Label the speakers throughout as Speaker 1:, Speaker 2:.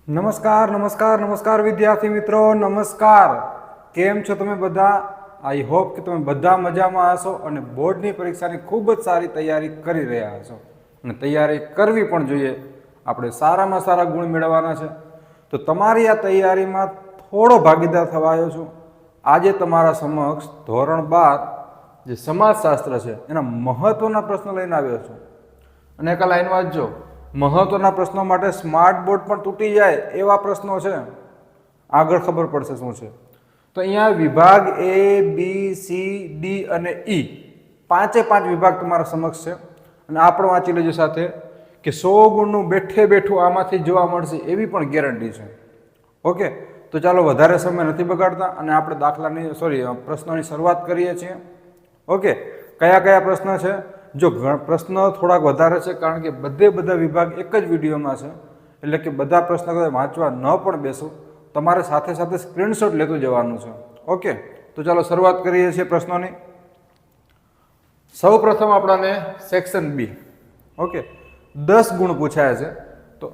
Speaker 1: નમસ્કાર નમસ્કાર નમસ્કાર વિદ્યાર્થી મિત્રો, નમસ્કાર. કેમ છો તમે બધા? આઈ હોપ કે તમે બધા મજામાં હશો અને બોર્ડની પરીક્ષાની ખૂબ જ સારી તૈયારી કરી રહ્યા હશો. અને તૈયારી કરવી પણ જોઈએ. આપણે સારામાં સારા ગુણ મેળવવાના છે. તો તમારી આ તૈયારીમાં થોડો ભાગીદાર થવા આવ્યો છું. આજે તમારા સમક્ષ ધોરણ 12 જે સમાજશાસ્ત્ર છે એના મહત્વના પ્રશ્નો લઈને આવ્યો છું. અને એક લાઈન વાંચજો. મહત્વના પ્રશ્નો માટે સ્માર્ટ બોર્ડ પણ તૂટી જાય એવા પ્રશ્નો છે. આગળ ખબર પડશે શું છે. તો અહીંયા વિભાગ A, B, C, D અને E પાંચે પાંચ વિભાગ તમારા સમક્ષ છે. અને આ પણ વાંચી લેજો સાથે કે 100 ગુણનું બેઠે બેઠું આમાંથી જોવા મળશે એવી પણ ગેરંટી છે. ઓકે, તો ચાલો વધારે સમય નથી બગાડતા અને આપણે પ્રશ્નોની શરૂઆત કરીએ છીએ. ઓકે, કયા કયા પ્રશ્ન છે? જો પ્રશ્ન થોડાક વધારે છે કારણ કે બધા વિભાગ એક જ વિડીયોમાં છે, એટલે કે બધા પ્રશ્ન વાંચવા ન પણ બેસો, તમારે સાથે સાથે સ્ક્રીનશોટ લેતું જવાનું છે. ઓકે, તો ચાલો શરૂઆત કરીએ છીએ પ્રશ્નોની. સૌ પ્રથમ આપણાને સેક્શન બી. ઓકે, 10 ગુણ પૂછાયા છે. તો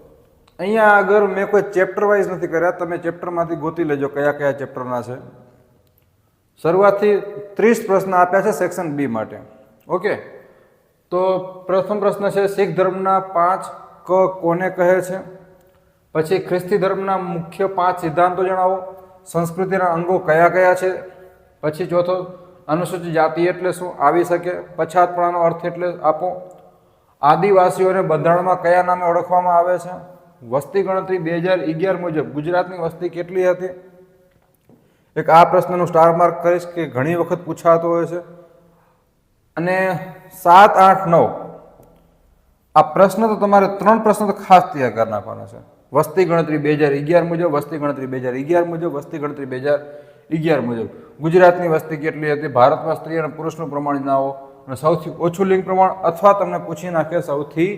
Speaker 1: અહીંયા આગળ મેં કોઈ ચેપ્ટર વાઇઝ નથી કર્યા, તમે ચેપ્ટરમાંથી ગોતી લેજો કયા કયા ચેપ્ટરના છે. શરૂઆતથી 30 પ્રશ્ન આપ્યા છે સેક્શન બી માટે. ઓકે, તો પ્રથમ પ્રશ્ન છે શીખ ધર્મના 5 ક કોને કહે છે? પછી ખ્રિસ્તી ધર્મના મુખ્ય 5 સિદ્ધાંતો જણાવો. સંસ્કૃતિના અંગો કયા કયા છે? પછી ચોથો અનુસૂચિત જાતિ એટલે શું? આવી શકે. પછાતપણાનો અર્થ એટલે આપો. આદિવાસીઓને બંધારણમાં કયા નામે ઓળખવામાં આવે છે? વસ્તી ગણતરી 2011 મુજબ ગુજરાતની વસ્તી કેટલી હતી? એક આ પ્રશ્નનું સ્ટાર માર્ક કરીશ કે ઘણી વખત પૂછાતો હોય છે. અને 7, 8, 9 આ પ્રશ્ન તો તમારે 3 પ્રશ્ન તો ખાસ તૈયાર કરી નાખવાના છે. વસ્તી ગણતરી 2011 મુજબ, વસ્તી ગણતરી 2011 મુજબ, વસ્તી ગણતરી 2011 મુજબ ગુજરાતની વસ્તી કેટલી હતી? ભારતમાં સ્ત્રી અને પુરુષનું પ્રમાણ જણાવો. અને સૌથી ઓછું લિંગ પ્રમાણ અથવા તમને પૂછી નાખે સૌથી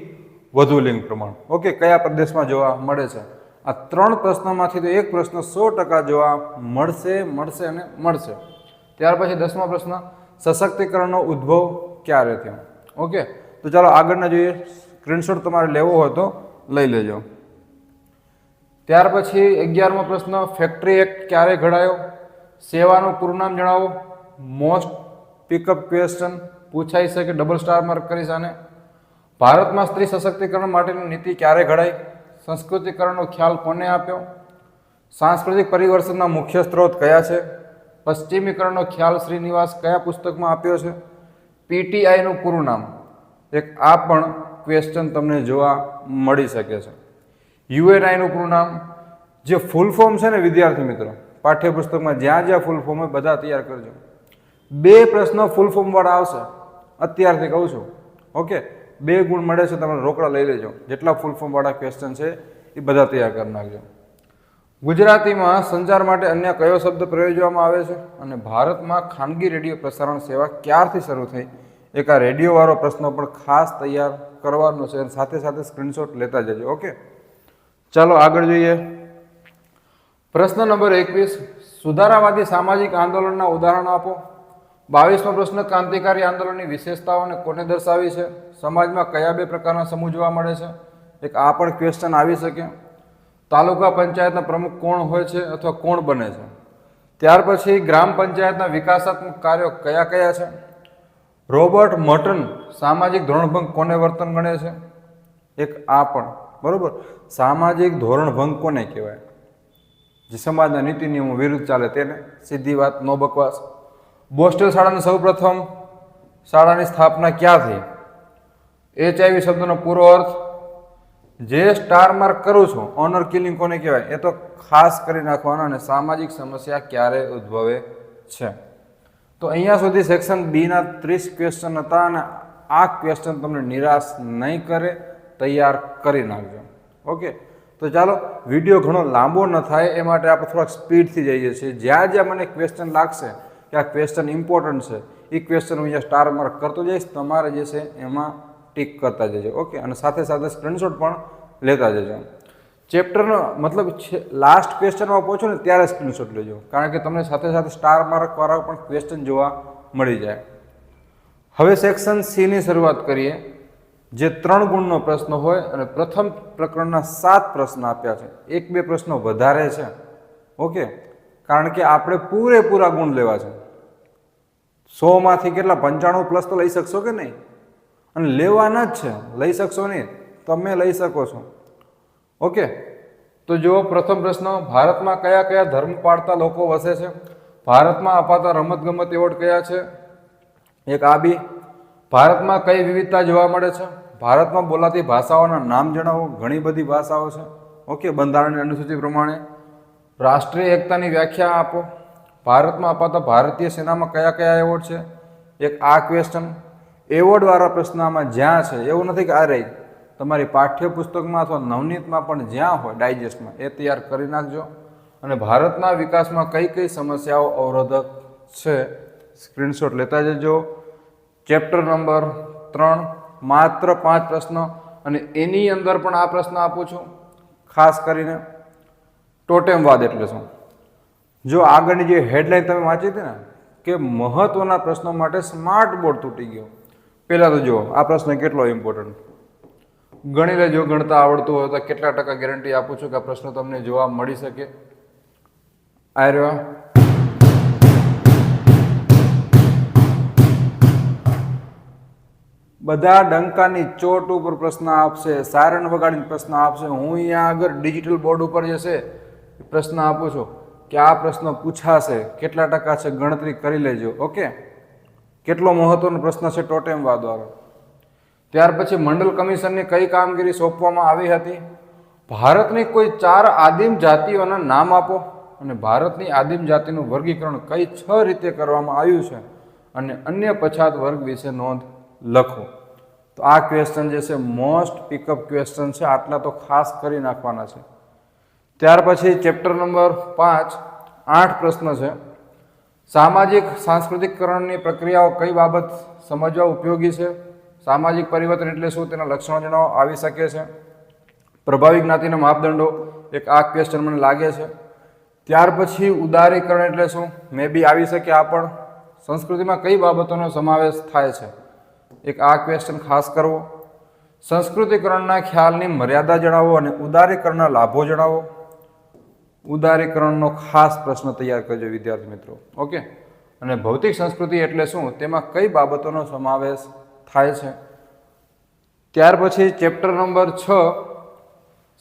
Speaker 1: વધુ લિંગ પ્રમાણ. ઓકે, કયા પ્રદેશમાં જોવા મળે છે? આ 3 પ્રશ્નોમાંથી તો એક પ્રશ્ન 100% જોવા મળશે અને મળશે. ત્યાર પછી 10મો પ્રશ્ન સશક્તિકરણનો ઉદ્ભવ ક્યારે થયો? ઓકે, તો ચાલો આગળના જોઈએ. સ્ક્રીનશોટ તમારે લેવો હોય તો લઈ લેજો. ત્યાર પછી 11મો પ્રશ્ન ફેક્ટરી એક્ટ ક્યારે ઘડાયો? સેવાનું પૂરું નામ જણાવો. મોસ્ટ પિકઅપ ક્વેશ્ચન પૂછાઈ શકે, ડબલ સ્ટાર માર્ક કરીશ આને. ભારતમાં સ્ત્રી સશક્તિકરણ માટેની નીતિ ક્યારે ઘડાઈ? સંસ્કૃતિકરણનો ખ્યાલ કોને આપ્યો? સાંસ્કૃતિક પરિવર્તનના મુખ્ય સ્ત્રોત કયા છે? પશ્ચિમીકરણનો ખ્યાલ શ્રીનિવાસ કયા પુસ્તકમાં આપ્યો છે? પીટીઆઈનું પૂરું નામ. એક આ પણ ક્વેશ્ચન તમને જોવા મળી શકે છે. યુએનઆઈનું પૂરું નામ. જે ફૂલ ફોર્મ છે ને વિદ્યાર્થી મિત્રો, પાઠ્યપુસ્તકમાં જ્યાં ફૂલ ફોર્મ હોય બધા તૈયાર કરજો. 2 પ્રશ્નો ફૂલ ફોર્મ વાળા આવશે, અત્યારથી કહું છું. ઓકે, 2 ગુણ મળે છે, તમે રોકડા લઈ લેજો. જેટલા ફૂલ ફોર્મ વાળા ક્વેશ્ચન છે એ બધા તૈયાર કરી નાખજો. ગુજરાતીમાં સંચાર માટે અન્ય કયો શબ્દ પ્રયોજવામાં આવે છે? અને ભારતમાં ખાનગી રેડિયો પ્રસારણ સેવા ક્યારથી શરૂ થઈ? એક આ રેડિયોવાળો પ્રશ્ન પણ ખાસ તૈયાર કરવાનો છે અને સાથે સાથે સ્ક્રીનશોટ લેતા જજો. ઓકે, ચાલો આગળ જોઈએ. પ્રશ્ન નંબર 21 સુધારાવાદી સામાજિક આંદોલનના ઉદાહરણો આપો. 22મો પ્રશ્ન ક્રાંતિકારી આંદોલનની વિશેષતાઓને કોને દર્શાવી છે? સમાજમાં કયા 2 પ્રકારના સમૂહ જોવા મળે છે? એક આ પણ ક્વેશ્ચન આવી શકે. તાલુકા પંચાયતના પ્રમુખ કોણ હોય છે અથવા કોણ બને છે? ત્યાર પછી ગ્રામ પંચાયતના વિકાસાત્મક કાર્યો કયા કયા છે? રોબર્ટ મર્ટન સામાજિક ધોરણભંગ કોને વર્તન ગણે છે? એક આ પણ બરોબર. સામાજિક ધોરણભંગ કોને કહેવાય? જે સમાજના નીતિ નિયમો વિરુદ્ધ ચાલે તેને. સીધી વાત, નો બકવાસ. બોસ્ટલ શાળાની સૌપ્રથમ શાળાની સ્થાપના ક્યાં થઈ? HIV શબ્દનો પૂરો અર્થ. જે સ્ટાર માર્ક કરું છું ઓનર કિલિંગ કોને કહેવાય એ તો ખાસ કરી નાખવાના. અને સામાજિક સમસ્યા ક્યારે ઉદ્ભવે છે? તો અહીંયા સુધી સેક્શન બીના 30 ક્વેશ્ચન હતા અને આ ક્વેશ્ચન તમને નિરાશ નહીં કરે, તૈયાર કરી નાખજો. ઓકે, તો ચાલો વિડીયો ઘણો લાંબો ન થાય એ માટે આપણે થોડાક સ્પીડથી જઈએ છીએ. જ્યાં જ્યાં મને ક્વેશ્ચન લાગશે કે આ ક્વેશ્ચન ઇમ્પોર્ટન્ટ છે એ ક્વેશ્ચન હું અહીંયા સ્ટાર માર્ક કરતો જઈશ. તમારે જે છે એમાં ટીક કરતા જજો. ઓકે, અને સાથે સાથે સ્ક્રીનશોટ પણ લેતા જજો. ચેપ્ટરનો મતલબ લાસ્ટ ક્વેશ્ચનમાં પહોંચો ને ત્યારે સ્ક્રીનશોટ લેજો, કારણ કે તમને સાથે સાથે સ્ટાર માર્કવાળા પણ ક્વેશ્ચન જોવા મળી જાય. હવે સેક્શન સી ની શરૂઆત કરીએ. જે 3 ગુણનો પ્રશ્ન હોય અને પ્રથમ પ્રકરણના 7 પ્રશ્ન આપ્યા છે. 1-2 પ્રશ્નો વધારે છે. ઓકે, કારણ કે આપણે પૂરેપૂરા ગુણ લેવા છે. 100 માંથી કેટલા 95 પ્લસ તો લઈ શકશો કે નહીં? અને લેવાના જ છે, લઈ શકશો નહીં, તમે લઈ શકો છો. ઓકે, તો જુઓ પ્રથમ પ્રશ્ન, ભારતમાં કયા કયા ધર્મ પાળતા લોકો વસે છે? ભારતમાં અપાતા રમતગમત એવોર્ડ કયા છે? એક આ બી. ભારતમાં કઈ વિવિધતા જોવા મળે છે? ભારતમાં બોલાતી ભાષાઓના નામ જણાવો. ઘણી બધી ભાષાઓ છે. ઓકે, બંધારણની અનુસૂચિ પ્રમાણે. રાષ્ટ્રીય એકતાની વ્યાખ્યા આપો. ભારતમાં અપાતા ભારતીય સેનામાં કયા કયા એવોર્ડ છે? એક આ ક્વેશ્ચન. એવોર્ડવાળા પ્રશ્ન આમાં જ્યાં છે, એવું નથી કે આ રહી, તમારી પાઠ્યપુસ્તકમાં અથવા નવનીતમાં પણ જ્યાં હોય ડાયજેસ્ટમાં એ તૈયાર કરી નાખજો. અને ભારતના વિકાસમાં કઈ કઈ સમસ્યાઓ અવરોધક છે સ્ક્રીનશોટ લેતા જજો. ચેપ્ટર નંબર 3, માત્ર 5 પ્રશ્નો, અને એની અંદર પણ આ પ્રશ્ન આપું છું ખાસ કરીને. ટોટેમવાદ એટલે શું? જો આગળની જે હેડલાઇન તમે વાંચી હતી ને કે મહત્વના પ્રશ્નો માટે સ્માર્ટ બોર્ડ તૂટી ગયો, પહેલાં તો જુઓ આ પ્રશ્ન કેટલો ઇમ્પોર્ટન્ટ. ગણી લેજો, ગણતા આવડતું હોય તો કેટલા ટકા ગેરંટી આપું છું કે આ પ્રશ્ન તમને જોવા મળી શકે. આ રહ્યો. બધા ડંકાની ચોટ ઉપર પ્રશ્ન આપશે, સાયરન વગાડીને પ્રશ્ન આપશે. હું અહીંયા આગળ ડિજિટલ બોર્ડ ઉપર જશે પ્રશ્ન આપું છું કે આ પ્રશ્ન પૂછાશે, કેટલા ટકા છે ગણતરી કરી લેજો. ઓકે, કેટલો મહત્વનો પ્રશ્ન છે ટોટેમવાદ વાળો. ત્યાર પછી મંડલ કમિશનની કઈ કામગીરી સોંપવામાં આવી હતી? ભારતની કોઈ 4 આદિમ જાતિઓના નામ આપો અને ભારતની આદિમ જાતિનું વર્ગીકરણ કઈ 6 રીતે કરવામાં આવ્યું છે અને અન્ય પછાત વર્ગ વિશે નોંધ લખો. તો આ ક્વેશ્ચન જે છે મોસ્ટ પિકઅપ ક્વેશ્ચન છે, આટલા તો ખાસ કરી નાખવાના છે. ત્યાર પછી ચેપ્ટર નંબર 5, 8 પ્રશ્ન છે. સામાજિક સાંસ્કૃતિકરણની પ્રક્રિયાઓ કઈ બાબત સમજવા ઉપયોગી છે? સામાજિક પરિવર્તન એટલે શું, તેના લક્ષણો જણાવો. આવી શકે છે. પ્રભાવી જ્ઞાતિના માપદંડો, એક આ ક્વેશ્ચન મને લાગે છે. ત્યાર પછી ઉદારીકરણ એટલે શું, મે બી આવી શકે આ પણ. સંસ્કૃતિમાં કઈ બાબતોનો સમાવેશ થાય છે? એક આ ક્વેશ્ચન ખાસ કરવો. સંસ્કૃતિકરણના ખ્યાલની મર્યાદા જણાવો અને ઉદારીકરણના લાભો જણાવો. ઉદારીકરણનો ખાસ પ્રશ્ન તૈયાર કરજો વિદ્યાર્થી મિત્રો. ઓકે, અને ભૌતિક સંસ્કૃતિ એટલે શું, તેમાં કઈ બાબતોનો સમાવેશ થાય છે? ત્યાર પછી ચેપ્ટર નંબર 6,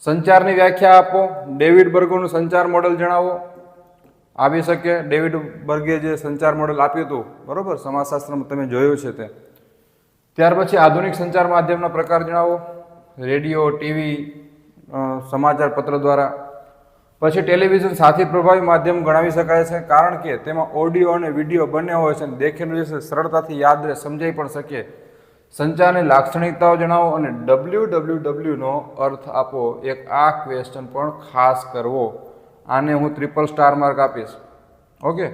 Speaker 1: સંચારની વ્યાખ્યા આપો. ડેવિડ બર્ગનું સંચાર મોડેલ જણાવો. આવી શકે. ડેવિડ બર્ગે જે સંચાર મોડેલ આપ્યું હતું, બરોબર, સમાજશાસ્ત્રમાં તમે જોયું છે તે. ત્યાર પછી આધુનિક સંચાર માધ્યમના પ્રકાર જણાવો. રેડિયો, ટીવી, સમાચાર પત્ર દ્વારા. પછી ટેલિવિઝન સાથી પ્રભાવી માધ્યમ ગણાવી શકાય છે, કારણ કે તેમાં ઓડિયો અને વિડીયો બંને હોય છે અને દેખેલું જે છે સરળતાથી યાદ રહે, સમજાઈ પણ શકે. સંચારની લાક્ષણિકતાઓ જણાવો અને WWW નો અર્થ આપો. એક આ ક્વેશ્ચન પણ ખાસ કરવો. આને હું 3 સ્ટાર માર્ક આપીશ. ઓકે,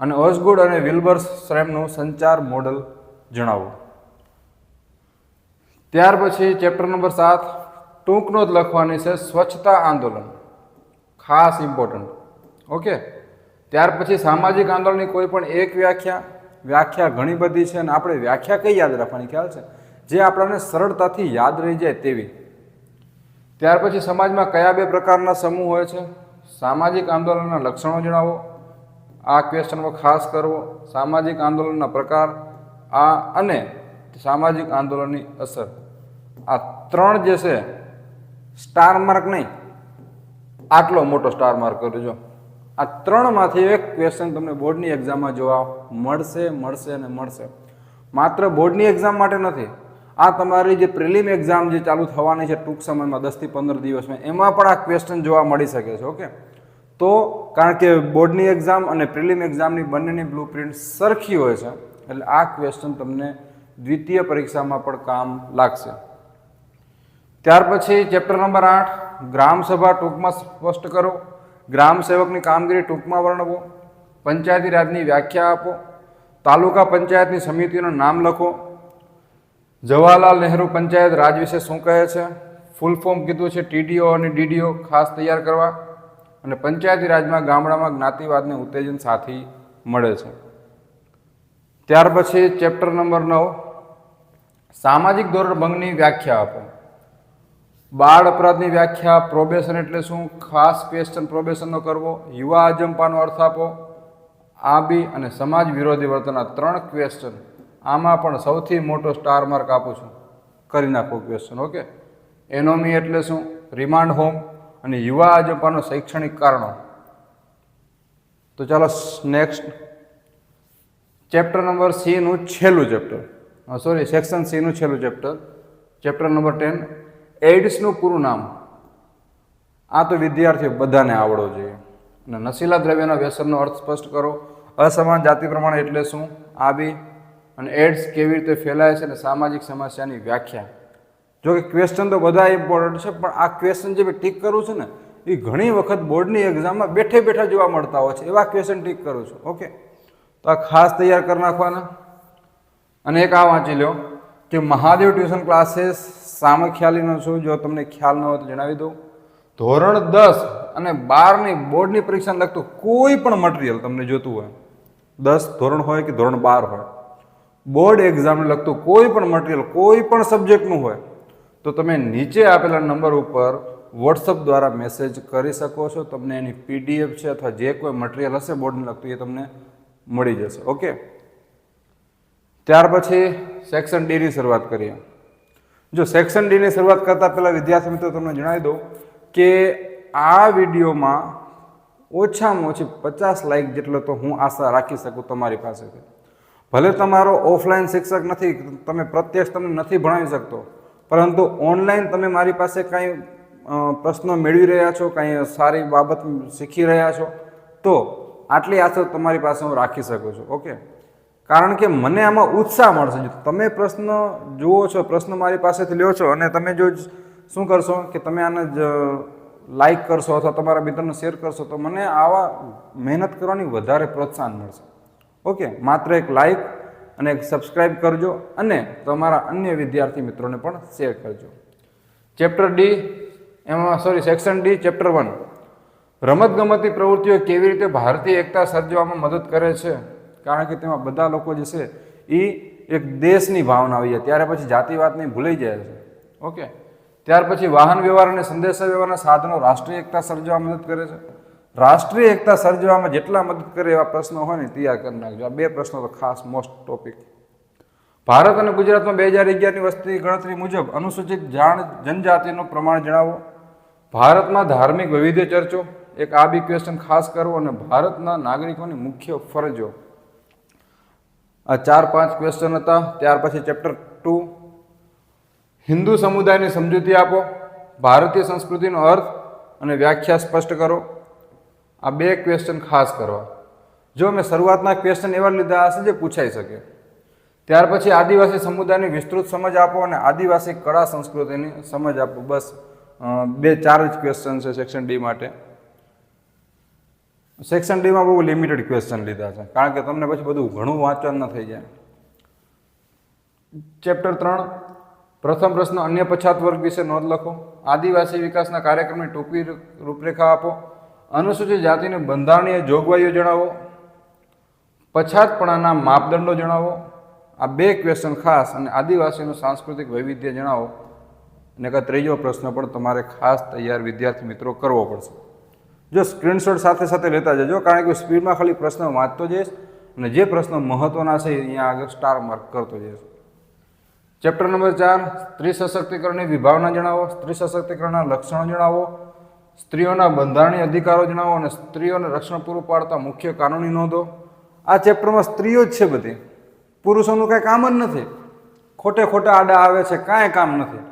Speaker 1: અને ઓસગુડ અને વિલ્બર શ્રેમનું સંચાર મોડલ જણાવો. ત્યાર પછી ચેપ્ટર નંબર 7, ટૂંક નોંધ લખવાની છે. સ્વચ્છતા આંદોલન ખાસ ઇમ્પોર્ટન્ટ. ઓકે, ત્યાર પછી સામાજિક આંદોલનની કોઈ પણ એક વ્યાખ્યા ઘણી બધી છે અને આપણે વ્યાખ્યા કઈ યાદ રાખવાની ખ્યાલ છે, જે આપણને સરળતાથી યાદ રહી જાય તેવી. ત્યાર પછી સમાજમાં કયા 2 પ્રકારના સમૂહ હોય છે? સામાજિક આંદોલનના લક્ષણો જણાવો. આ ક્વેશ્ચનમાં ખાસ કરવો. સામાજિક આંદોલનના પ્રકાર આ અને સામાજિક આંદોલનની અસર. આ 3 જે છે સ્ટાર માર્ક નહીં, આટલો મોટો સ્ટાર માર્ક કરજો. આ 3માંથી એક ક્વેશ્ચન તમને બોર્ડની એક્ઝામમાં જોવા મળશે. માત્ર બોર્ડની એક્ઝામ માટે નથી, આ તમારી જે પ્રિલિમ એક્ઝામ જે ચાલુ થવાની છે ટૂંક સમયમાં 10 થી 15 દિવસમાં, એમાં પણ આ ક્વેશ્ચન જોવા મળી શકે છે. ઓકે, તો કારણ કે બોર્ડની એક્ઝામ અને પ્રિલિમ એક્ઝામની બંનેની બ્લુપ્રિન્ટ સરખી હોય છે, એટલે આ ક્વેશ્ચન તમને દ્વિતીય પરીક્ષામાં પણ કામ લાગશે. ત્યાર પછી ચેપ્ટર નંબર 8, ગ્રામ સભા ટૂંકમાં સ્પષ્ટ કરો. ગ્રામ સેવકની કામગીરી ટૂંકમાં વર્ણવો. પંચાયતી રાજની વ્યાખ્યા આપો. તાલુકા પંચાયતની સમિતિઓનું નામ લખો. જવાહરલાલ નહેરુ પંચાયત રાજ વિશે શું કહે છે? ફૂલ ફોર્મ કીધું છે. TDO અને DDO ખાસ તૈયાર કરવા. અને પંચાયતી રાજમાં ગામડામાં જ્ઞાતિવાદને ઉત્તેજન સાથી મળે છે. ત્યાર પછી ચેપ્ટર નંબર 9, સામાજિક ધોરણ ભંગની વ્યાખ્યા આપો. બાળ અપરાધની વ્યાખ્યા, પ્રોબેશન એટલે શું, ખાસ ક્વેશ્ચન પ્રોબેશનનો કરવો, યુવા અજંપાનો અર્થ આપો, આબી અને સમાજ વિરોધી વર્તન, આ 3 ક્વેશ્ચન. આમાં પણ સૌથી મોટો સ્ટાર માર્ક આપું છું, કરી નાખો ક્વેશ્ચન. ઓકે. એનોમી એટલે શું, રિમાન્ડ હોમ અને યુવા અજંપાનો શૈક્ષણિક કારણો. તો ચાલો નેક્સ્ટ ચેપ્ટર નંબર સી નું છેલ્લું ચેપ્ટર, સોરી સેક્શન સી નું છેલ્લું ચેપ્ટર, ચેપ્ટર નંબર 10, એઇડ્સનું પૂરું નામ. આ તો વિદ્યાર્થીઓ બધાને આવડવો જોઈએ. અને નશીલા દ્રવ્યના વ્યસનનો અર્થ સ્પષ્ટ કરો, અસમાન જાતિ પ્રમાણે એટલે શું, આ બી, અને એડ્સ કેવી રીતે ફેલાય છે અને સામાજિક સમસ્યાની વ્યાખ્યા. જો કે ક્વેશ્ચન તો બધા ઇમ્પોર્ટન્ટ છે, પણ આ ક્વેશ્ચન જે મેં ટીક કરું છું ને એ ઘણી વખત બોર્ડની એક્ઝામમાં બેઠે બેઠા જોવા મળતા હોય છે, એવા ક્વેશ્ચન ટીક કરું છું. ઓકે, તો આ ખાસ તૈયાર કરી નાખવાના. અને એક આ વાંચી લો કે મહાદેવ ટ્યુશન ક્લાસીસ સામખ્યાલીનો છું, જો તમને ખ્યાલ ન હોય તો જણાવી દઉં. ધોરણ 10 અને 12ની બોર્ડની પરીક્ષાને લગતું કોઈ પણ મટીરિયલ તમને જોતું હોય, 10 ધોરણ હોય કે ધોરણ 12 હોય, બોર્ડ એક્ઝામને લગતું કોઈ પણ મટીરિયલ કોઈ પણ સબ્જેક્ટનું હોય તો તમે નીચે આપેલા નંબર ઉપર વોટ્સઅપ દ્વારા મેસેજ કરી શકો છો. તમને એની PDF છે અથવા જે કોઈ મટીરિયલ હશે બોર્ડને લગતું એ તમને મળી જશે. ઓકે, ત્યાર પછી સેક્શન ડી ની શરૂઆત કરીએ. જો સેક્શન ડી ની શરૂઆત કરતા પહેલા વિદ્યાર્થી મિત્રો તમને જણાવી દઉં કે આ વિડીયોમાં ઓછામાં ઓછી 50 લાઇક જેટલો તો હું આશા રાખી શકું તમારી પાસેથી. ભલે તમારો ઓફલાઈન શિક્ષક નથી, તમે પ્રત્યક્ષ તમને નથી ભણાવી શકતો, પરંતુ ઓનલાઈન તમે મારી પાસે કાંઈ પ્રશ્નો મેળવી રહ્યા છો, કાંઈ સારી બાબત શીખી રહ્યા છો, તો આટલી આશા તમારી પાસે હું રાખી શકું છું. ઓકે, કારણ કે મને આમાં ઉત્સાહ મળશે. જો તમે પ્રશ્ન જુઓ છો, પ્રશ્ન મારી પાસેથી લ્યો છો અને તમે જો શું કરશો કે તમે આને લાઈક કરશો અથવા તમારા મિત્રોને શેર કરશો તો મને આવા મહેનત કરવાની વધારે પ્રોત્સાહન મળશે. ઓકે, માત્ર એક લાઈક અને એક સબસ્ક્રાઈબ કરજો અને તમારા અન્ય વિદ્યાર્થી મિત્રોને પણ શેર કરજો. ચેપ્ટર ડી એમાં સેક્શન ડી ચેપ્ટર 1, રમતગમતની પ્રવૃત્તિઓ કેવી રીતે ભારતીય એકતા સર્જવામાં મદદ કરે છે. કારણ કે તેમાં બધા લોકો જે છે એ એક દેશની ભાવના આવી જાય, ત્યારે પછી જાતિવાદને ભૂલાઈ જાય છે. ઓકે, ત્યાર પછી વાહન વ્યવહાર અને સંદેશા વ્યવહારના સાધનો રાષ્ટ્રીય એકતા સર્જવામાં મદદ કરે છે. રાષ્ટ્રીય એકતા સર્જવામાં જેટલા મદદ કરે એવા પ્રશ્નો હોય ને તૈયાર કરી નાખજો. આ 2 પ્રશ્નો તો ખાસ મોસ્ટ ટોપિક. ભારત અને ગુજરાતમાં 2011ની વસ્તી ગણતરી મુજબ અનુસૂચિત જનજાતિનું પ્રમાણ જણાવો. ભારતમાં ધાર્મિક વૈવિધ્ય ચર્ચો, એક આ બી ક્વેશ્ચન ખાસ કરવો, અને ભારતના નાગરિકોની મુખ્ય ફરજો. આ 4-5 ક્વેશ્ચન હતા. ત્યાર પછી ચેપ્ટર 2, હિન્દુ સમુદાયની સમજૂતી આપો, ભારતીય સંસ્કૃતિનો અર્થ અને વ્યાખ્યા સ્પષ્ટ કરો. આ 2 ક્વેશ્ચન ખાસ કરવા. જો મેં શરૂઆતના ક્વેશ્ચન એવા લીધા હશે જે પૂછાઈ શકે. ત્યાર પછી આદિવાસી સમુદાયની વિસ્તૃત સમજ આપો અને આદિવાસી કળા સંસ્કૃતિની સમજ આપો. બસ 2-4 જ ક્વેશ્ચન છે સેક્શન ડી માટે. સેક્શન ડીમાં બહુ લિમિટેડ ક્વેશ્ચન લીધા છે, કારણ કે તમને પછી બધું ઘણું વાંચવાનું ન થઈ જાય. ચેપ્ટર 3, પ્રથમ પ્રશ્ન, અન્ય પછાત વર્ગ વિશે નોંધ લખો. આદિવાસી વિકાસના કાર્યક્રમની ટૂંકી રૂપરેખા આપો. અનુસૂચિત જાતિની બંધારણીય જોગવાઈઓ જણાવો. પછાતપણાના માપદંડો જણાવો. આ 2 ક્વેશ્ચન ખાસ, અને આદિવાસીનું સાંસ્કૃતિક વૈવિધ્ય જણાવો. અને એક ત્રીજો પ્રશ્ન પણ તમારે ખાસ તૈયાર વિદ્યાર્થી મિત્રો કરવો પડશે. જો સ્ક્રીનશોટ સાથે સાથે લેતા જજો, કારણ કે સ્પીડમાં ખાલી પ્રશ્ન વાંચતો જઈશ અને જે પ્રશ્નો મહત્વના છે અહીંયા આગળ સ્ટાર માર્ક કરતો જઈશ. ચેપ્ટર નંબર 4, સ્ત્રી સશક્તિકરણની વિભાવના જણાવો. સ્ત્રી સશક્તિકરણના લક્ષણો જણાવો. સ્ત્રીઓના બંધારણીય અધિકારો જણાવો અને સ્ત્રીઓને રક્ષણ પૂરું પાડતા મુખ્ય કાનૂની નોંધો. આ ચેપ્ટરમાં સ્ત્રીઓ જ છે બધી, પુરુષોનું કાંઈ કામ જ નથી. ખોટા આડા આવે છે, કાંઈ કામ નથી.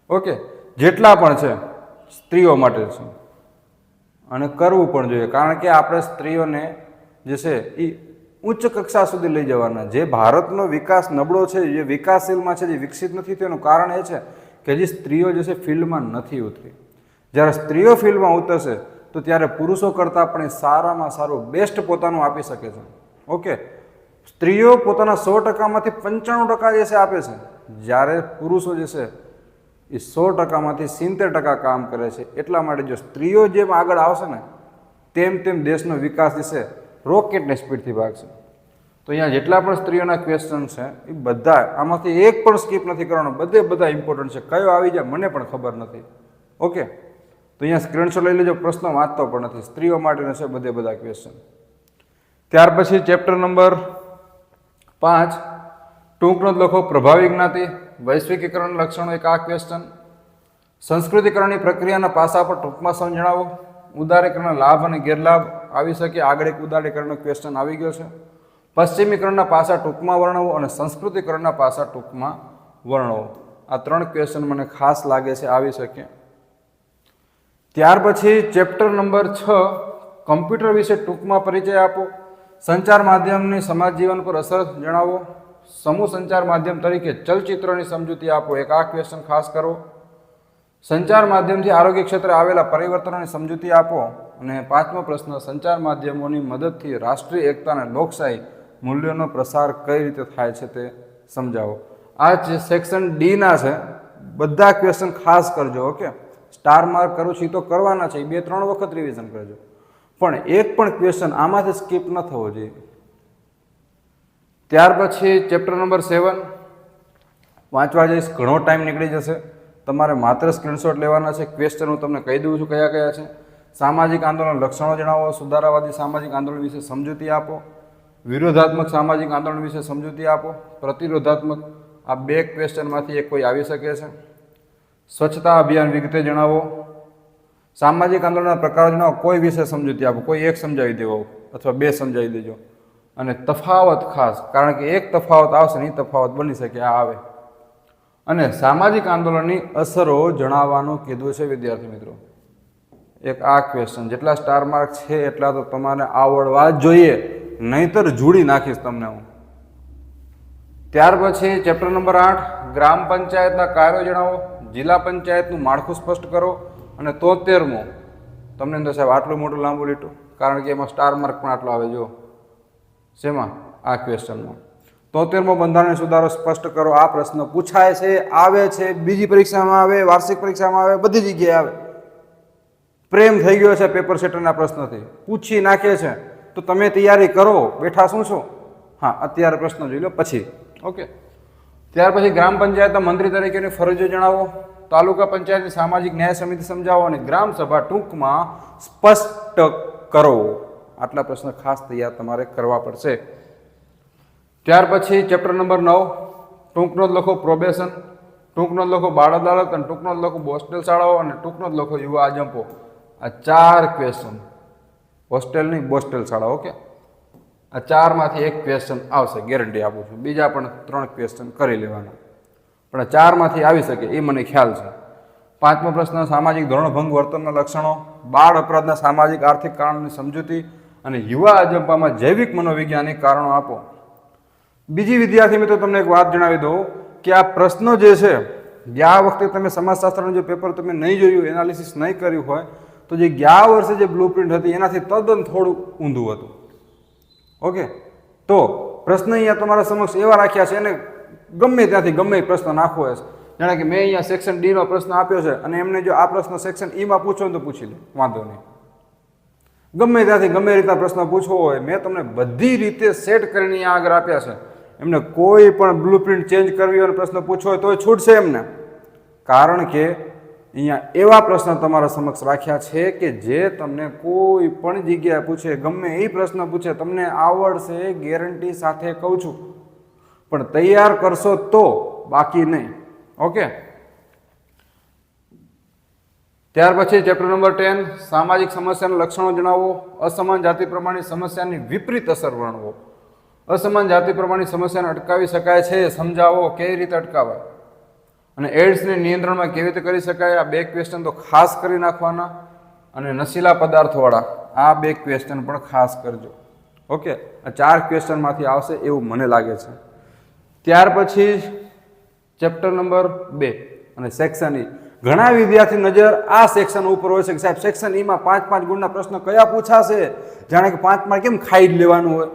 Speaker 1: ઓકે, જેટલા પણ છે સ્ત્રીઓ માટે છે અને કરવું પણ જોઈએ, કારણ કે આપણે સ્ત્રીઓને જે છે એ ઉચ્ચ કક્ષા સુધી લઈ જવાના. જે ભારતનો વિકાસ નબળો છે, જે વિકાસશીલમાં છે, જે વિકસિત નથી, તેનું કારણ એ છે કે જે સ્ત્રીઓ જે છે ફિલ્ડમાં નથી ઉતરી. જ્યારે સ્ત્રીઓ ફિલ્ડમાં ઉતરશે તો ત્યારે પુરુષો કરતાં પણ સારામાં સારું બેસ્ટ પોતાનું આપી શકે છે. ઓકે, સ્ત્રીઓ પોતાના 100%માંથી 95% જે છે આપે છે, જ્યારે પુરુષો જે છે એ 100%માંથી 70% કામ કરે છે. એટલા માટે જો સ્ત્રીઓ જેમ આગળ આવશે ને તેમ તેમ દેશનો વિકાસ જે છે રોકેટની સ્પીડથી ભાગશે. તો અહીંયા જેટલા પણ સ્ત્રીઓના ક્વેશ્ચન છે એ બધા આમાંથી એક પણ સ્કીપ નથી કરવાનો, બધા ઇમ્પોર્ટન્ટ છે. કયો આવી જાય મને પણ ખબર નથી. ઓકે, તો અહીંયા સ્ક્રીનશોટ લઈ લેજો. પ્રશ્ન વાંચતો પણ નથી, સ્ત્રીઓ માટેના છે બધા ક્વેશ્ચન. ત્યાર પછી ચેપ્ટર નંબર 5 ટૂંક નોંધ લખો. પ્રભાવી જ્ઞાતિ, વૈશ્વિકીકરણ લક્ષણો, એક આ ક્વેશ્ચન. સંસ્કૃતિકરણની પ્રક્રિયાના પાસા પર ટૂંકમાં સમજણાવો. ઉદારીકરણના લાભ અને ગેરલાભ આવી શકે. આગળ એક ઉદારીકરણનો ક્વેશ્ચન આવી ગયો છે. પશ્ચિમીકરણના પાસા ટૂંકમાં વર્ણવો અને સંસ્કૃતિકરણના પાસા ટૂંકમાં વર્ણવો. આ 3 ક્વેશ્ચન મને ખાસ લાગે છે આવી શકે. ત્યાર પછી ચેપ્ટર નંબર 6 કમ્પ્યુટર વિશે ટૂંકમાં પરિચય આપો. સંચાર માધ્યમની સમાજ જીવન પર અસર જણાવો. સમૂહ સંચાર માધ્યમ તરીકે ચલચિત્રોની સમજૂતી આપો. એક આ ક્વેશ્ચન ખાસ કરો. સંચાર માધ્યમથી આરોગ્ય ક્ષેત્રે આવેલા પરિવર્તનોની સમજૂતી આપો. અને 5મો પ્રશ્ન, સંચાર માધ્યમોની મદદથી રાષ્ટ્રીય એકતા અને લોકશાહી મૂલ્યોનો પ્રસાર કઈ રીતે થાય છે તે સમજાવો. આ જે સેક્શન ડી ના છે બધા ક્વેશ્ચન ખાસ કરજો. ઓકે, સ્ટાર માર્ક કરું છું તો કરવાના છે, 2-3 વખત રિવિઝન કરજો, પણ એક પણ ક્વેશ્ચન આમાંથી સ્કીપ ન થવો જોઈએ. ત્યાર પછી ચેપ્ટર નંબર 7 વાંચવા જઈશ, ઘણો ટાઈમ નીકળી જશે. તમારે માત્ર સ્ક્રીનશોટ લેવાના છે. ક્વેશ્ચન હું તમને કહી દઉં છું કયા કયા છે. સામાજિક આંદોલન લક્ષણો જણાવો. સુધારાવાદી સામાજિક આંદોલન વિશે સમજૂતી આપો. વિરોધાત્મક સામાજિક આંદોલન વિશે સમજૂતી આપો. પ્રતિરોધાત્મક, આ 2 ક્વેશ્ચનમાંથી એક કોઈ આવી શકે છે. સ્વચ્છતા અભિયાન વિગતે જણાવો. સામાજિક આંદોલનના પ્રકાર જણાવો. કોઈ વિશે સમજૂતી આપો, કોઈ એક સમજાવી દેવો અથવા 2 સમજાવી દેજો. અને તફાવત ખાસ, કારણ કે એક તફાવત આવશે ને એ તફાવત બની શકે, આ આવે. અને સામાજિક આંદોલનની અસરો જણાવવાનું કીધું છે વિદ્યાર્થી મિત્રો. એક આ ક્વેશ્ચન, જેટલા સ્ટાર માર્ક છે એટલા તો તમારે આવડવા જ જોઈએ, નહીતર જોડી નાખીશ તમને હું. ત્યાર પછી ચેપ્ટર નંબર 8 ગ્રામ પંચાયતના કાર્યો જણાવો. જિલ્લા પંચાયતનું માળખું સ્પષ્ટ કરો. અને 73મો તમને અંદર સાહેબ આટલું મોટું લાંબુ લીટું, કારણ કે એમાં સ્ટાર માર્ક પણ આટલો આવે. જો શેમાં? આ ક્વેશ્ચનમાં 73મો બંધારણીય સુધારો સ્પષ્ટ કરો. આ પ્રશ્ન પૂછાય છે, આવે છે, બીજી પરીક્ષામાં આવે, વાર્ષિક પરીક્ષામાં આવે, બધી જગ્યાએ આવે. પ્રેમ થઈ ગયો છે પેપર સેટરના પ્રશ્નથી, પૂછી નાખે છે. તો તમે તૈયારી કરો, બેઠા શું છો? હા, અત્યારે પ્રશ્ન જોઈ લો પછી. ઓકે, ત્યાર પછી ગ્રામ પંચાયતના મંત્રી તરીકેની ફરજો જણાવો. તાલુકા પંચાયતની સામાજિક ન્યાય સમિતિ સમજાવો. અને ગ્રામ સભા ટૂંકમાં સ્પષ્ટ કરો. આટલા પ્રશ્ન ખાસ તૈયાર તમારે કરવા પડશે. ત્યાર પછી ચેપ્ટર નંબર 9 ટૂંક નોંધ લખો. પ્રોબેશન, ટૂંક નોંધ લખો. બાળ અદાલત, અને ટૂંક નોંધ લખો. હોસ્ટેલ શાળાઓ, અને ટૂંક નોંધ લખો. યુવા આજંપો. આ 4 ક્વેશ્ચન, હોસ્ટેલ નહીં બોસ્ટેલ શાળા. ઓકે, આ 4માંથી એક ક્વેશ્ચન આવશે, ગેરંટી આપું છું. બીજા પણ 3 ક્વેશ્ચન કરી લેવાના, પણ 4માંથી આવી શકે એ મને ખ્યાલ છે. 5મો પ્રશ્ન, સામાજિક ધોરણ ભંગ વર્તનના લક્ષણો. બાળ અપરાધના સામાજિક આર્થિક કારણોની સમજૂતી. અને યુવા અજંપામાં જૈવિક મનોવૈજ્ઞાનિક કારણો આપો. બીજી વિદ્યાર્થી મિત્રો તમને એક વાત જણાવી દઉં કે આ પ્રશ્નો જે છે, ગયા વખતે તમે સમાજશાસ્ત્રનું જે પેપર તમે નહીં જોયું, એનાલિસિસ નહીં કર્યું હોય, તો જે ગયા વર્ષે જે બ્લુપ્રિન્ટ હતી એનાથી તદ્દન થોડું ઊંધું હતું. ઓકે, તો પ્રશ્ન અહીંયા તમારા સમક્ષ એવા રાખ્યા છે, અને ગમે ત્યાંથી ગમે પ્રશ્ન નાખવો હોય. જાણે કે મેં અહીંયા સેક્શન ડી નો પ્રશ્ન આપ્યો છે, અને એમને જો આ પ્રશ્ન સેક્શન ઈમાં પૂછો તો પૂછી લે, વાંધો નહીં. ગમે ત્યાંથી ગમે રીતના પ્રશ્ન પૂછવો હોય, મેં તમને બધી રીતે સેટ કરીને અહીંયા આગળ આપ્યા છે. એમને કોઈ પણ બ્લુપ્રિન્ટ ચેન્જ કરવી હોય, પ્રશ્ન પૂછવો હોય તોય છૂટશે એમને, કારણ કે અહીંયા એવા પ્રશ્ન તમારા સમક્ષ રાખ્યા છે કે જે તમને કોઈ પણ જગ્યાએ પૂછે, ગમે એ પ્રશ્ન પૂછે, તમને આવડશે ગેરંટી સાથે કહું છું. પણ તૈયાર કરશો તો, બાકી નહીં. ઓકે, ત્યાર પછી ચેપ્ટર નંબર 10 સામાજિક સમસ્યાના લક્ષણો જણાવો. અસમાન જાતિ પ્રમાણની સમસ્યાની વિપરીત અસર વર્ણવો. અસમાન જાતિ પ્રમાણની સમસ્યાને અટકાવી શકાય છે, સમજાવો કેવી રીતે અટકાવાય. અને એડ્સને નિયંત્રણમાં કેવી રીતે કરી શકાય. આ 2 ક્વેશ્ચન તો ખાસ કરી નાખવાના. અને નશીલા પદાર્થોવાળા આ 2 ક્વેશ્ચન પણ ખાસ કરજો. ઓકે, આ 4 ક્વેશ્ચનમાંથી આવશે એવું મને લાગે છે. ત્યાર પછી ચેપ્ટર નંબર 2 અને સેક્શન ઈ. ઘણા વિદ્યાર્થી નજર આ સેક્શન ઉપર હોય છે કે સાહેબ સેક્શન ઈમાં 5-5 ગુણના પ્રશ્ન કયા પૂછાશે, જાણે કે 5 માર્ક કેમ ખાઈ જ લેવાનું હોય.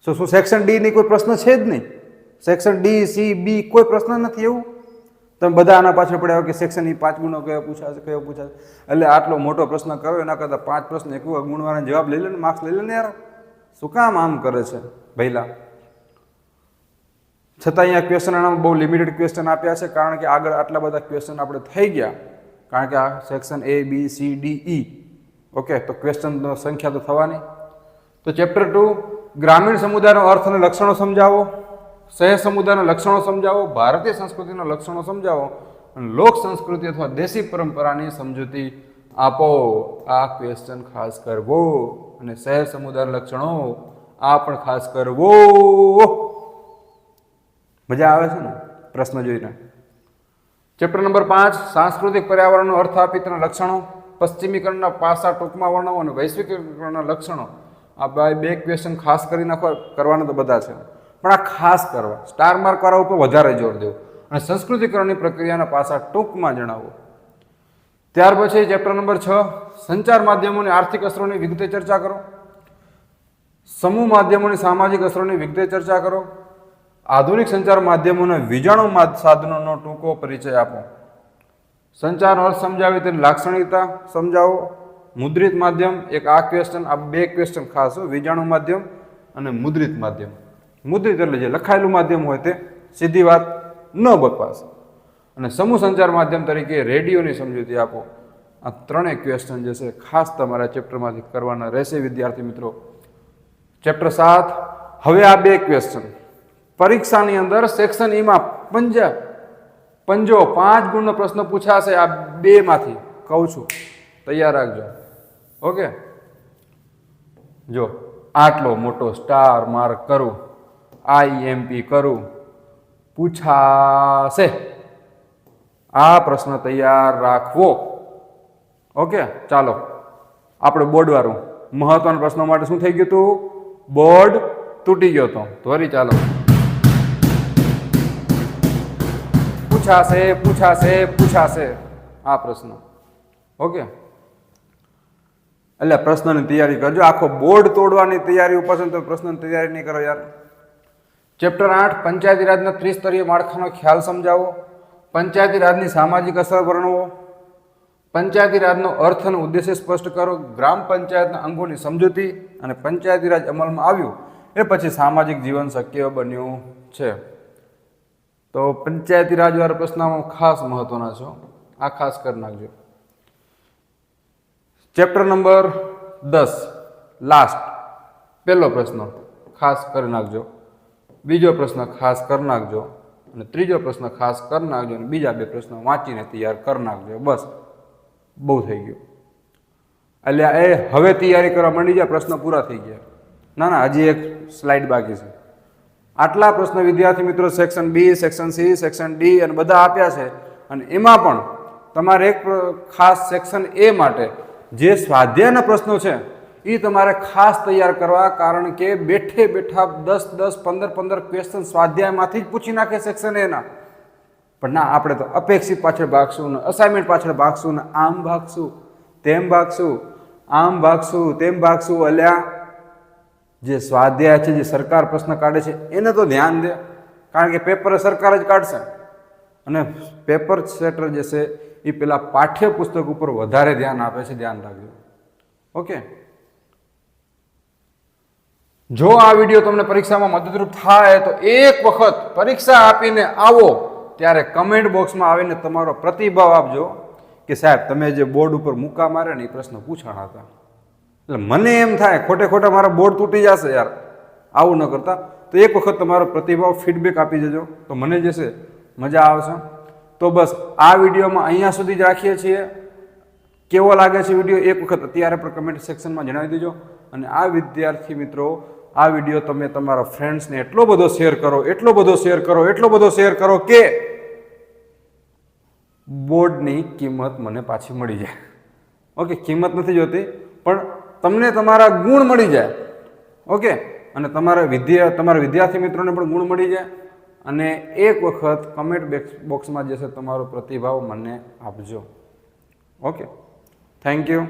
Speaker 1: શું સેક્શન ડી ની કોઈ પ્રશ્ન છે જ નહીં? સેક્શન ડી, સી, બી કોઈ પ્રશ્ન નથી એવું? તમે બધા આના પાછળ પડ્યા કે સેક્શન ઈ 5 ગુણનો કયો પૂછાશે, કયો પૂછાશે. એટલે આટલો મોટો પ્રશ્ન કરો એના કરતાં 5 પ્રશ્ન એક ગુણવાળાનો જવાબ લઈ લે ને, માર્ક્સ લઈ લે ને યાર. શું કામ આમ કરે છે ભઈલા? છતાં અહીંયા ક્વેશ્ચન આના બહુ લિમિટેડ ક્વેશ્ચન આપ્યા છે, કારણ કે આગળ આટલા બધા ક્વેશ્ચન આપણે થઈ ગયા, કારણ કે આ સેક્શન ABCDE. ઓકે, તો ક્વેશ્ચનનો સંખ્યા તો થવાની. તો ચેપ્ટર 2 ગ્રામીણ સમુદાયનો અર્થ અને લક્ષણો સમજાવો, શહેર સમુદાયના લક્ષણો સમજાવો, ભારતીય સંસ્કૃતિના લક્ષણો સમજાવો અને લોક સંસ્કૃતિ અથવા દેશી પરંપરાની સમજૂતી આપો. આ ક્વેશ્ચન ખાસ કરવો અને શહેર સમુદાયના લક્ષણો આ પણ ખાસ કરવો. મજા આવે છે ને પ્રશ્ન જોઈને? ચેપ્ટર નંબર 5 સાંસ્કૃતિક પર્યાવરણનો અર્થ આપી તેના લક્ષણો, પશ્ચિમીકરણના પાસા ટૂંકમાં વર્ણવો અને વૈશ્વિકીકરણના લક્ષણો. આ બે ક્વેશ્ચન ખાસ કરી નાખવા, કરવાના તો બધા છે, પણ આ ખાસ કરવા, સ્ટાર માર્ક કરવા ઉપર વધારે જોર દેવું અને સંસ્કૃતિકરણની પ્રક્રિયાના પાસા ટૂંકમાં જણાવો. ત્યાર પછી ચેપ્ટર નંબર 6 સંચાર માધ્યમોની આર્થિક અસરોની વિગતે ચર્ચા કરો, સમૂહ માધ્યમોની સામાજિક અસરોની વિગતે ચર્ચા કરો, આધુનિક સંચાર માધ્યમોના વીજાણુ સાધનોનો ટૂંકો પરિચય આપો, સંચારનો અર્થ સમજાવી તેની લાક્ષણિકતા સમજાવો, મુદ્રિત માધ્યમ. એક આ ક્વેશ્ચન, આ બે ક્વેશ્ચન ખાસ, વીજાણુ માધ્યમ અને મુદ્રિત માધ્યમ. મુદ્રિત એટલે જે લખાયેલું માધ્યમ હોય તે, સીધી વાત, ન બકવાસ. અને સમૂહ સંચાર માધ્યમ તરીકે રેડિયોની સમજૂતી આપો. આ ત્રણેય ક્વેશ્ચન જે છે ખાસ તમારા ચેપ્ટરમાંથી કરવાના રહેશે વિદ્યાર્થી મિત્રો. ચેપ્ટર 7 હવે આ બે ક્વેશ્ચન પરીક્ષાની અંદર સેક્શન ઈમાં 5 ગુણનો પ્રશ્ન પૂછાશે. આ બે માંથી કહું છું, તૈયાર રાખજો. ઓકે, જો આટલો મોટો સ્ટાર માર્ક કરું, IMP કરું, પૂછાશે. આ પ્રશ્ન તૈયાર રાખવો. ઓકે, ચાલો આપણે બોર્ડ વાળું મહત્વના પ્રશ્નો માટે શું થઈ ગયું હતું? બોર્ડ તૂટી ગયો હતો. તો વળી ચાલો, પૂછાશે આ પ્રશ્ન. ઓકે, એટલે પ્રશ્નની તૈયારી કરજો. આખો બોર્ડ તોડવાની તૈયારી ઉપર છે તો પ્રશ્નની તૈયારી નહીં કરો યાર. ચેપ્ટર 8 પંચાયતી રાજના ત્રિસ્તરીય માળખાનો ખ્યાલ સમજાવો, પંચાયતી રાજની સામાજિક અસર વર્ણવો, પંચાયતી રાજનો અર્થ અને ઉદ્દેશ્ય સ્પષ્ટ કરો, ગ્રામ પંચાયતના અંગોની સમજૂતી અને પંચાયતી રાજ અમલમાં આવ્યું એ પછી સામાજિક જીવન શક્ય બન્યું છે. તો પંચાયતી રાજ વાળા પ્રશ્નમાં ખાસ મહત્વના છો, આ ખાસ કરી નાખજો. ચેપ્ટર નંબર 10 લાસ્ટ, પહેલો પ્રશ્ન ખાસ કરી નાખજો, બીજો પ્રશ્ન ખાસ કરી નાખજો અને ત્રીજો પ્રશ્ન ખાસ કરી નાખજો અને બીજા બે પ્રશ્નો વાંચીને તૈયાર કરી નાખજો. બસ, બહુ થઈ ગયું. એટલે એ હવે તૈયારી કરવા માંડી જાય, પ્રશ્ન પૂરા થઈ ગયા. ના, હજી એક સ્લાઇડ બાકી છે. આટલા પ્રશ્ન વિદ્યાર્થી મિત્રો section B, section C, section D અને બધા આપ્યા છે. અને એમાં પણ તમારે એક ખાસ સેક્શન A માટે જે સ્વાધ્યાયના પ્રશ્નો છે એ તમારે ખાસ તૈયાર કરવા, કારણ કે બેઠે બેઠા 10, 15 ક્વેશ્ચન સ્વાધ્યાયમાંથી જ પૂછી નાખે સેક્શન A ના. પણ ના, આપણે તો અપેક્ષિત પાછળ ભાગશું ને અસાઇનમેન્ટ પાછળ ભાગશું ને આમ ભાગશું, તેમ ભાગશું, આમ ભાગશું, તેમ ભાગશું. અલ્યા જે સ્વાધ્યાય છે, જે સરકાર પ્રશ્ન કાઢે છે એને તો ધ્યાન દે, કારણ કે પેપર સરકાર જ કાઢશે. અને પેપર સેટર જે છે એ પેલા પાઠ્યપુસ્તક ઉપર વધારે ધ્યાન આપે છે, ધ્યાન રાખજો. ઓકે, જો આ વિડીયો તમને પરીક્ષામાં મદદરૂપ થાય તો એક વખત પરીક્ષા આપીને આવો ત્યારે કમેન્ટ બોક્સમાં આવીને તમારો પ્રતિભાવ આપજો કે સાહેબ તમે જે બોર્ડ ઉપર મુક્કા મારે ને એ પ્રશ્ન પૂછાણા હતા. એટલે મને એમ થાય ખોટે મારા બોર્ડ તૂટી જશે યાર, આવું ન કરતા. તો એક વખત તમારો પ્રતિભાવ ફીડબેક આપી દેજો તો મને જે છે મજા આવશે. તો બસ આ વિડીયોમાં અહીંયા સુધી જ રાખીએ છીએ. કેવો લાગે છે વિડીયો એક વખત અત્યારે પણ કમેન્ટ સેક્શનમાં જણાવી દેજો. અને આ વિદ્યાર્થી મિત્રો, આ વિડીયો તમે તમારા ફ્રેન્ડ્સને એટલો બધો શેર કરો કે બોર્ડની કિંમત મને પાછી મળી જાય. ઓકે, કિંમત નથી જોતી, પણ તમને તમારા ગુણ મળી જાય. ઓકે, અને તમારા વિદ્યાર્થી મિત્રોને પણ ગુણ મળી જાય. અને એક વખત કમેન્ટ બોક્સમાં જે છે તમારો પ્રતિભાવ મને આપજો. Okay, thank you.